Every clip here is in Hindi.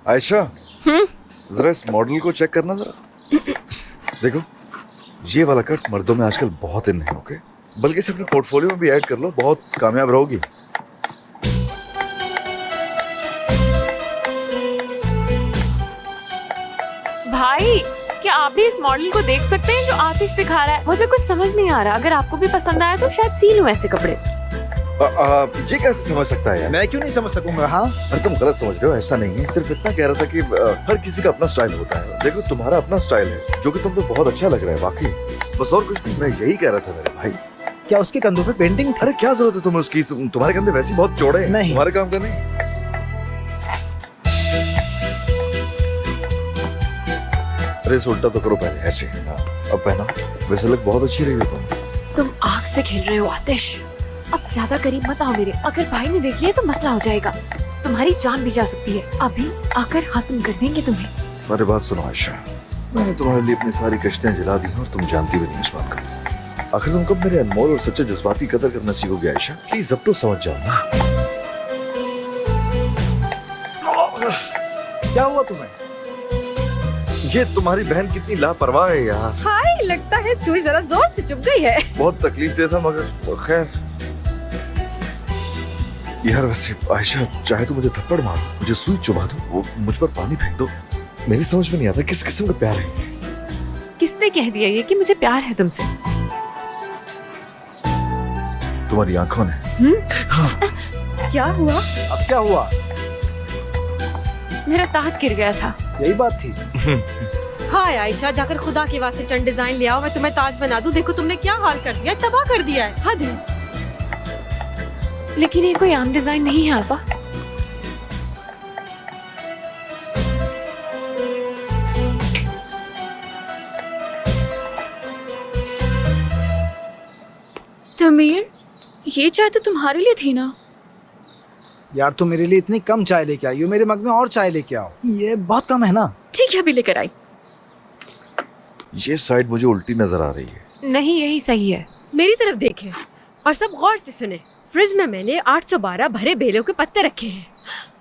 आयशा, जरा इस मॉडल को चेक करना जरा। देखो, ये वाला कट मर्दों में आजकल बहुत इन है, ओके? बल्कि इसे अपने पोर्टफोलियो में भी ऐड कर लो, बहुत कामयाब रहोगी। भाई, क्या आप भी इस मॉडल को देख सकते हैं जो आतिश दिखा रहा है? मुझे कुछ समझ नहीं आ रहा। अगर आपको भी पसंद आया तो शायद सी लूं ऐसे कपड़े। ये कैसे समझ सकता है यार? मैं क्यों नहीं समझ सकूंगा? हाँ, अरे तुम गलत समझ रहे हो, ऐसा नहीं है। सिर्फ इतना कह रहा था कि हर किसी का अपना स्टाइल होता है। देखो, तुम्हारा अपना स्टाइल है जो कि तुम पे बहुत अच्छा लग रहा है, वाकई। बस और कुछ नहीं, मैं यही कह रहा था मेरे भाई। क्या उसके कंधों पे पेंटिंग थी? अरे क्या जरूरत है तुम्हें उसकी? तुम्हारे कंधे वैसे ही बहुत चौड़े हैं। नहीं। तुम्हारे काम का नहीं। अरे इसे उल्टा तो करो पहले, ऐसे। हाँ, अब पहना। वैसे लग बहुत अच्छी रही हो तुम आग से खेल रहे हो आतिश। अब ज्यादा करीब मत आओ मेरे। अगर भाई ने देख लिया तो मसला हो जाएगा। तुम्हारी जान भी जा सकती है। अभी आकर खत्म कर देंगे तुम्हें। मेरी बात सुनो आयशा, मैंने तुम्हारे लिए अपनी सारी कश्तियां जला दी हैं और तुम जानती भी नहीं इस बात को। आखिर तुम कब मेरे अनमोल और सच्चे जज्बाती कदर करना सीखोगे आयशा? प्लीज अब तो समझ जाओ ना। क्या हुआ तुम्हें? ये तुम्हारी बहन कितनी लापरवाह है यार। हाय, लगता है सुई जरा जोर से चुभ गई है। बहुत तकलीफ दे था मगर खैर। यार वैसे आयशा, चाहे तो मुझे थप्पड़ मारो, मुझे सुई चुभा दो, वो मुझ पर पानी फेंक दो, मेरी समझ में नहीं आता किस किस्म का प्यार है। किसने कह दिया ये कि मुझे प्यार है तुमसे? तुम्हारी आंखों ने। क्या हुआ? अब क्या हुआ? मेरा ताज गिर गया था। यही बात थी। हाय आयशा, जाकर खुदा के वास्ते चंद डिजाइन ले आओ, मैं तुम्हें ताज बना दूं। देखो तुमने क्या हाल कर दिया, तबाह कर दिया है। हद है। लेकिन ये कोई आम डिजाइन नहीं है आपा। तमीर, ये चाय तो तुम्हारे लिए थी ना? यार तुम मेरे लिए इतनी कम चाय लेके आई हो, मेरे मग में और चाय लेके आओ। ये बहुत कम है ना? ठीक है, अभी लेकर आई। ये साइड मुझे उल्टी नजर आ रही है। नहीं, यही सही है। मेरी तरफ देखें और सब गौर से सुने। फ्रिज में मैंने 812 भरे बेलों के पत्ते रखे हैं।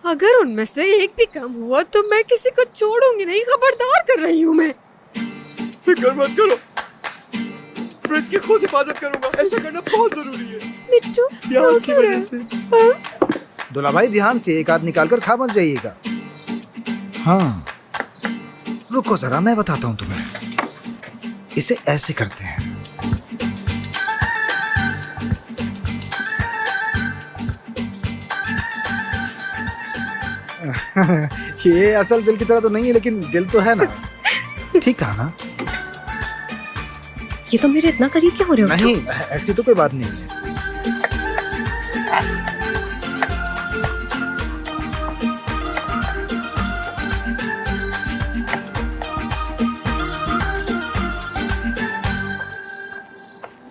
अगर उनमें से एक भी कम हुआ तो मैं किसी को छोड़ूंगी नहीं। खबरदार कर रही हूँ मैं। फिक्र मत करो, फ्रिज की खुद हिफाजत करूंगा। ऐसा करना बहुत जरूरी है मिट्टू, प्यास की वजह से। दूल्हा भाई, ध्यान से एक हाथ निकाल कर खा मत जाइएगा। हाँ, रुको जरा, मैं बताता हूँ तुम्हें। इसे ऐसे करते हैं। ये असल दिल की तरह तो नहीं है, लेकिन दिल तो है ना। ठीक है ना? ये तो मेरे इतना करीब क्यों हो रहे हो? नहीं, ऐसी तो कोई बात नहीं है।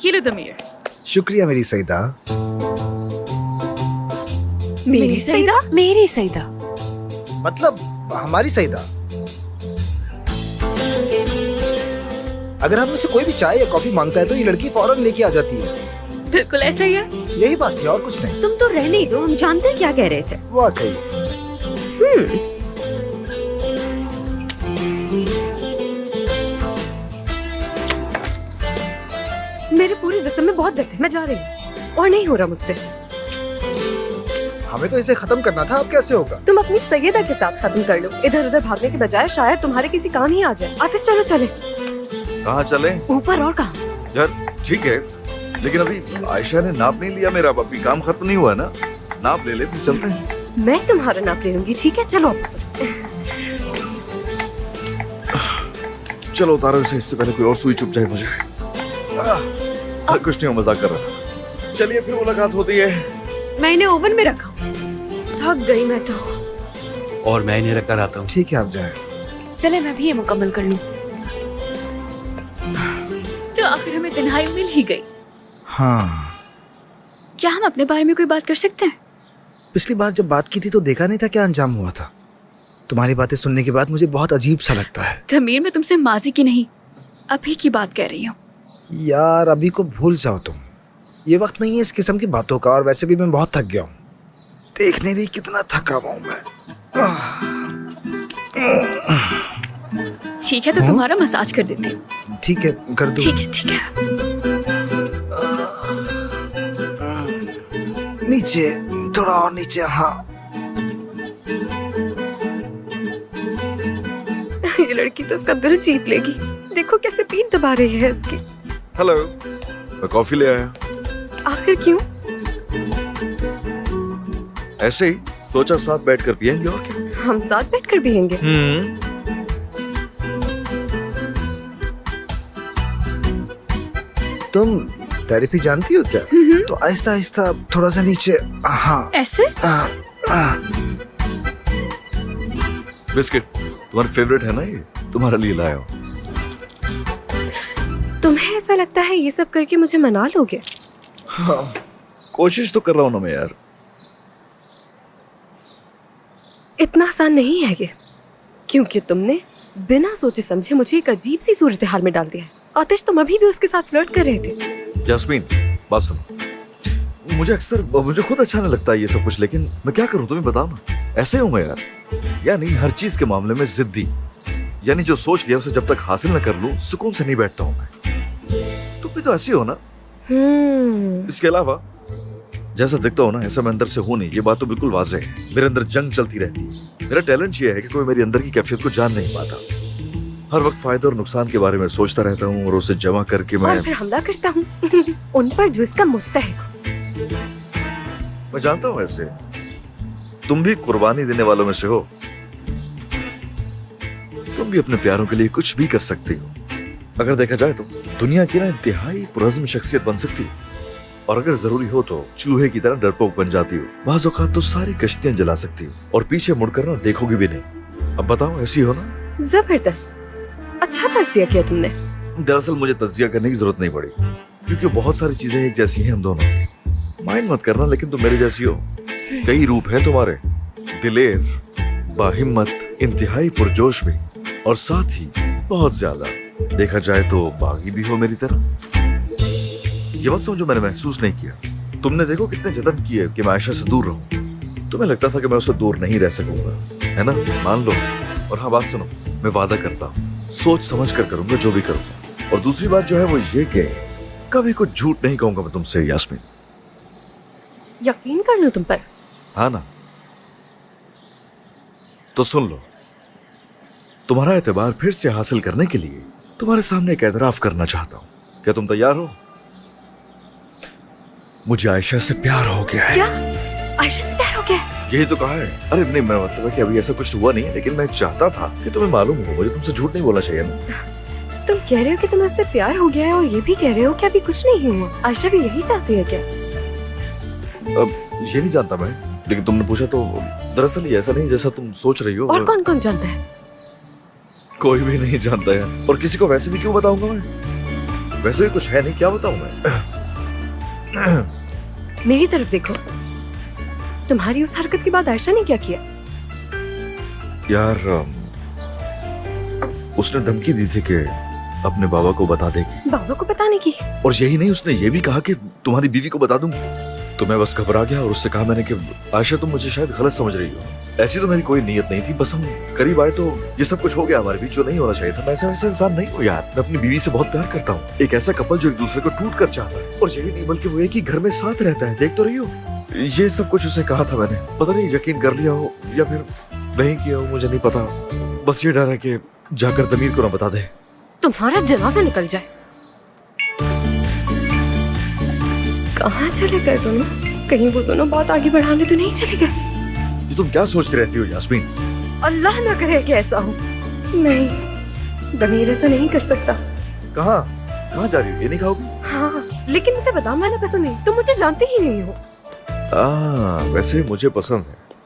ये लो तमीर। शुक्रिया मेरी सईदा। मेरी सईदा? मेरी सईदा। मतलब हमारी सईदा। अगर हम में से कोई भी चाय या कॉफी मांगता है तो ये लड़की फौरन लेके आ जाती है। बिल्कुल ऐसा ही है। यही बात थी और कुछ नहीं। तुम तो रहने ही दो, हम जानते हैं क्या कह रहे थे। वाकई। मेरे पूरे जिस्म में बहुत दर्द है, मैं जा रही हूँ और नहीं हो रहा मुझसे। हमें तो इसे खत्म करना था, अब कैसे होगा? तुम अपनी सैयदा के साथ खत्म कर लो। इधर उधर भागने के बजाय शायद तुम्हारे किसी काम ही आ जाए। आतिश, चलो चले। कहाँ चले? ऊपर और कहाँ? यार ठीक है, लेकिन अभी आयशा ने नाप नहीं लिया मेरा। अभी काम खत्म नहीं हुआ ना, नाप ले ले फिर चलते हैं। मैं तुम्हारा नाप ले लूंगी, ठीक है? चलो। चलो उतारो इसे, इससे पहले कोई और सुई चुभ जाए मुझे। कुछ नहीं, मजाक कर रहा था। चलिए फिर मुलाकात होती है। मैं इन्हें ओवन में रखा। थक गई मैं तो। और मैं इन्हें रखकर आता हूँ। ठीक है, आप जाए। चले, मैं भी ये मुकम्मल कर लूं। तो आखिर हमें तन्हाई मिल ही गई। हाँ, क्या हम अपने बारे में कोई बात कर सकते हैं? पिछली बार जब बात की थी तो देखा नहीं था क्या अंजाम हुआ था। तुम्हारी बातें सुनने के बाद मुझे बहुत अजीब सा लगता है। तमीर, मैं तुमसे माजी की नहीं, अभी की बात कह रही हूँ। यार अभी को भूल जाओ तुम। ये वक्त नहीं है इस किस्म की बातों का, और वैसे भी मैं बहुत थक गया हूँ। देख नहीं रही कितना थका हुआ हूँ मैं। ठीक है तो तुम्हारा मसाज कर देती हूँ। ठीक है, कर दो। ठीक है ठीक है। नीचे, थोड़ा और नीचे। हाँ, ये लड़की तो उसका दिल जीत लेगी। देखो कैसे पीठ दबा रही है इसकी। हेलो, मैं कॉफी ले आया। आखिर क्यों? ऐसे ही सोचा साथ बैठकर पियेंगे और क्या। हम साथ बैठकर पियेंगे। तुम थेरेपी जानती हो क्या? तो आहिस्ता आहिस्ता थोड़ा सा नीचे। हाँ, ऐसे? बिस्किट तुम्हारा फेवरेट है ना, ये तुम्हारे लिए लाया हूं। तुम्हें ऐसा लगता है ये सब करके मुझे मना लोगे? हाँ, कोशिश तो कर रहा हूं ना मैं यार। इतना आसान नहीं है ये, क्योंकि तुमने बिना सोचे समझे मुझे एक अजीब सी सूरत हाल में डाल दिया है। आतिश, तुम अभी भी उसके साथ फ्लर्ट कर रहे थे। यास्मीन, बात सुनो। मुझे खुद अच्छा नहीं लगता ये सब कुछ, लेकिन मैं क्या करूं तुम्हें बताओ ना। ऐसे हूं मैं यार, यानी हर चीज के मामले में जिद्दी। यानी जो सोच लिया उसे जब तक हासिल न कर लूं सुकून से नहीं बैठता हूं मैं। तुम भी तो ऐसी हो ना। इसके अलावा जैसा दिखता हो ना ऐसा मैं अंदर से हूं नहीं, ये बात तो बिल्कुल वाज़ेह है। मेरे अंदर जंग चलती रहती है। मेरा टैलेंट ये है कि कोई मेरी अंदर की कैफियत को जान नहीं पाता। हर वक्त फायदे और नुकसान के बारे में सोचता रहता हूँ और उसे जमा करके मैं और फिर हमला करता हूँ उन पर जो इसका मुस्तहिक। मैं जानता हूँ ऐसे तुम भी कुर्बानी देने वालों में से हो। तुम भी अपने प्यारों के लिए कुछ भी कर सकती हो। अगर देखा जाए तो दुनिया की ना इंतहाई पुरज़्म शख्सियत बन सकती हो, और अगर जरूरी हो तो चूहे की तरह डरपोक बन जाती हो। बाज़ औक़ात तो सारी कश्तियां जला सकती हो और पीछे मुड़कर ना देखोगी भी नहीं। अब बताओ, ऐसी हो ना? जबरदस्त, अच्छा तज़किया किया तुमने। दरअसल मुझे तज़किया करने की जरूरत नहीं पड़ी, क्योंकि बहुत सारी चीजें एक जैसी हैं हम दोनों। माइंड मत करना, लेकिन तुम मेरी जैसी हो। कई रूप हैं तुम्हारे, दिलेर, बाहिम्मत, इंतहाई पुरजोश भी, और साथ ही बहुत ज्यादा देखा जाए तो बागी भी हो मेरी तरह। ये मत समझो मैंने महसूस नहीं किया। तुमने देखो कितने जतन किए कि मैं आयशा से दूर रहूं। तुम्हें लगता था कि मैं उससे दूर नहीं रह सकूंगा, है ना? मान लो। और हाँ, बात सुनो, मैं वादा करता हूँ सोच समझ कर करूंगा जो भी करूंगा। और दूसरी बात जो है वो ये कि कभी कुछ झूठ नहीं कहूंगा मैं तुमसे, यास्मीन। यकीन कर लो तुम पर। हाँ ना? तो सुन लो, तुम्हारा एतबार फिर से हासिल करने के लिए तुम्हारे सामने एक एतराफ करना चाहता हूँ। क्या तुम तैयार हो? मुझे आयशा से प्यार हो गया है। क्या? आयशा से प्यार हो गया? यही तो कहा है। अरे नहीं, मैं मतलब है कि अभी ऐसा कुछ हुआ नहीं है, लेकिन मैं चाहता था कि तुम्हें मालूम हो। मुझे तुमसे झूठ नहीं बोलना चाहिए ना। तुम कह रहे हो कि तुम्हें उससे प्यार हो गया है, और ये भी कह रहे हो कि अभी कुछ नहीं हुआ। आयशा भी यही चाहती है क्या? अब ये नहीं जानता मैं, लेकिन तुमने पूछा तो दरअसल ये ऐसा नहीं जैसा तुम सोच रही हो। और कौन कौन जानता है? कोई भी नहीं जानता है, और किसी को वैसे भी क्यों बताऊंगा मैं? वैसे भी कुछ है नहीं, क्या बताऊं मैं? मेरी तरफ देखो। तुम्हारी उस हरकत के बाद आयशा ने क्या किया? यार, उसने धमकी दी थी कि अपने बाबा को बता देगी। बाबा को बताने की? और यही नहीं, उसने ये भी कहा कि तुम्हारी बीवी को बता दूंगी। तो मैं बस घबरा गया और उससे कहा मैंने कि आयशा, तुम मुझे शायद गलत समझ रही हो। ऐसी तो मेरी कोई नीयत नहीं थी, बस हम करीब आए तो ये सब कुछ हो गया हमारे बीच जो नहीं होना चाहिए था। मैं ऐसा इंसान नहीं हूँ यार। मैं अपनी बीवी से बहुत प्यार करता हूँ। एक ऐसा कपल जो एक दूसरे को टूट कर चाहता है, और यही नहीं बल्कि वो एक ही घर में साथ रहता है। देख तो रही हो। ये सब कुछ उसे कहा था मैंने। पता नहीं यकीन कर लिया हो या फिर नहीं किया हो, मुझे नहीं पता। बस ये डर है कि जाकर दमीर को ना बता दे। तुम्हारा जनाजा निकल जाए। कहाँ चले गए दोनों? कहीं वो दोनों बात आगे बढ़ाने तो नहीं चले गए? ये तुम क्या सोचती रहती हो यास्मीन? अल्लाह ना करे कि ऐसा हो। नहीं, दमीर ऐसा नहीं कर सकता। कहाँ कहाँ जा रही हो? ये नहीं खाओगी? हाँ, लेकिन मुझे बादाम वाला पसंद नहीं। तुम मुझे जानते ही नहीं हो। वैसे मुझे पसंद है।